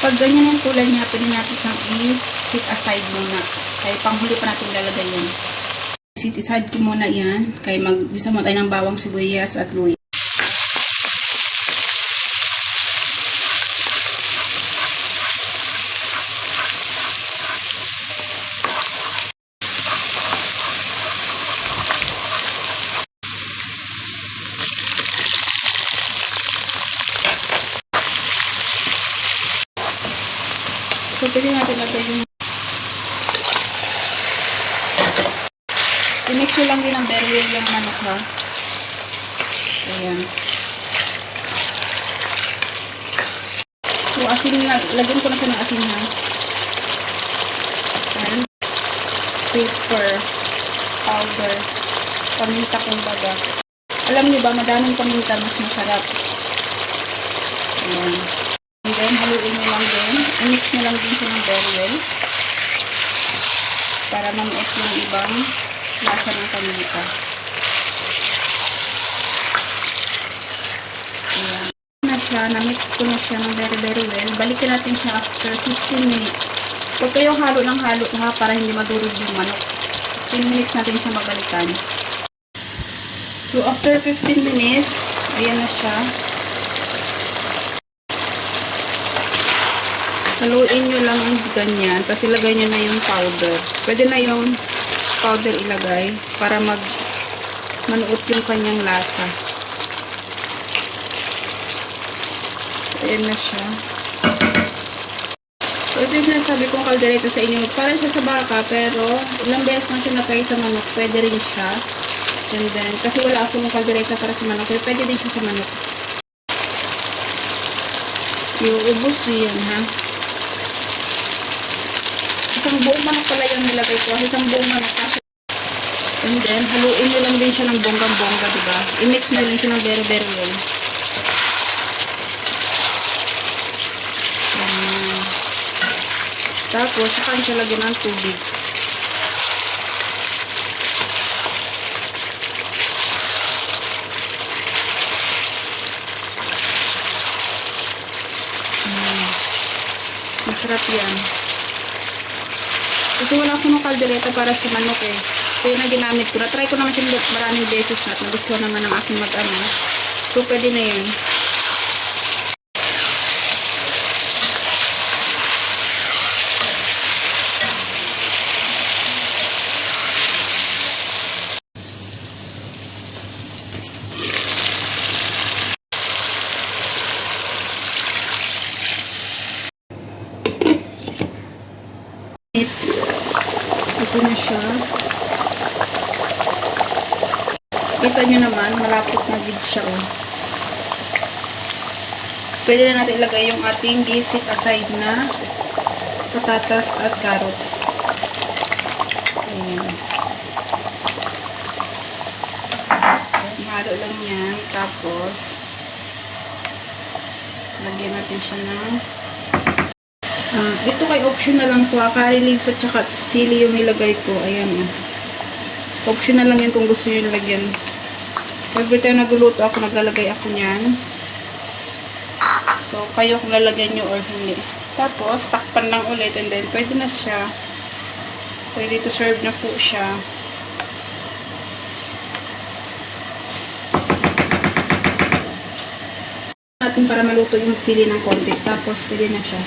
Pag ganyan yung kulay niya, pwede natin siyang i-sit aside muna. Kaya panghuli pa natin lalagay yan. Sit aside ko muna yan. Kaya mag-isa mo tayo ng bawang, sibuyas at luya. So, pwede natin lagay yung i-mix nyo lang din ang very well yung manok, ha. Ayan. So, asin na, lagyan ko na siya ng asin, ha. Ayan. Pepper, powder, paminta kumbaga. Alam niyo ba, madaming paminta, mas masarap. Ayan. And then, haluin nyo lang din. I-mix nyo lang din siya ng very well. Para ma-mix yung ibang lasa ng paminta. Ayan. Na siya, na-mix ko na siya ng very well. Balikin natin siya after 15 minutes. Huwag kayong halo ng halo, ha, para hindi madurog yung manok. 15 minutes natin siya mabalikan. So, after 15 minutes, ayan na siya. Haluin nyo lang ang ganyan. Tapos ilagay nyo na yung powder. Pwede na yung powder ilagay para manuot yung kanyang lasa. So, ayan na siya. So, ito yung sinasabi kong kaldereta sa inyo. Parang siya sa baka, pero ilang beses na siya natry sa manok. Pwede rin siya. And then, kasi wala akong kaldereta para sa manok. Pero pwede din siya sa manok. Iuubos yan, ha. Isang buong manok pala yung nilagay ko. Isang buong manok kasi. And then, haluin nyo lang din siya ng bonggang-bongga, diba? I-mix nyo lang siya ng very well. Tapos, saka siya lagyan ng tubig. Masarap yan. Kasi wala akong kaldereta para sa manok eh. So yun na ginamit ko. Na-try ko naman siya maraming beses na. Nagustuhan naman ng aking mag-ano. So pwede na yun. Ito na siya. Kita nyo naman, malapit na din siya. Oh. Pwede na natin ilagay yung ating gisit aside na patatas at carrots. Ayan. Halo lang yan. Tapos, lagyan natin siya ng ito kay optional lang po. Curry leaves at saka sili yung nilagay ko. Ayan. Optional lang yan kung gusto nyo lagyan. Every time nagluluto ako, naglalagay ako niyan. So, kayo kung lalagyan nyo or hindi. Tapos, takpan lang ulit and then pwede na siya. Ready to serve na po siya. Natin para maluto yung sili ng konti. Tapos, pwede na siya.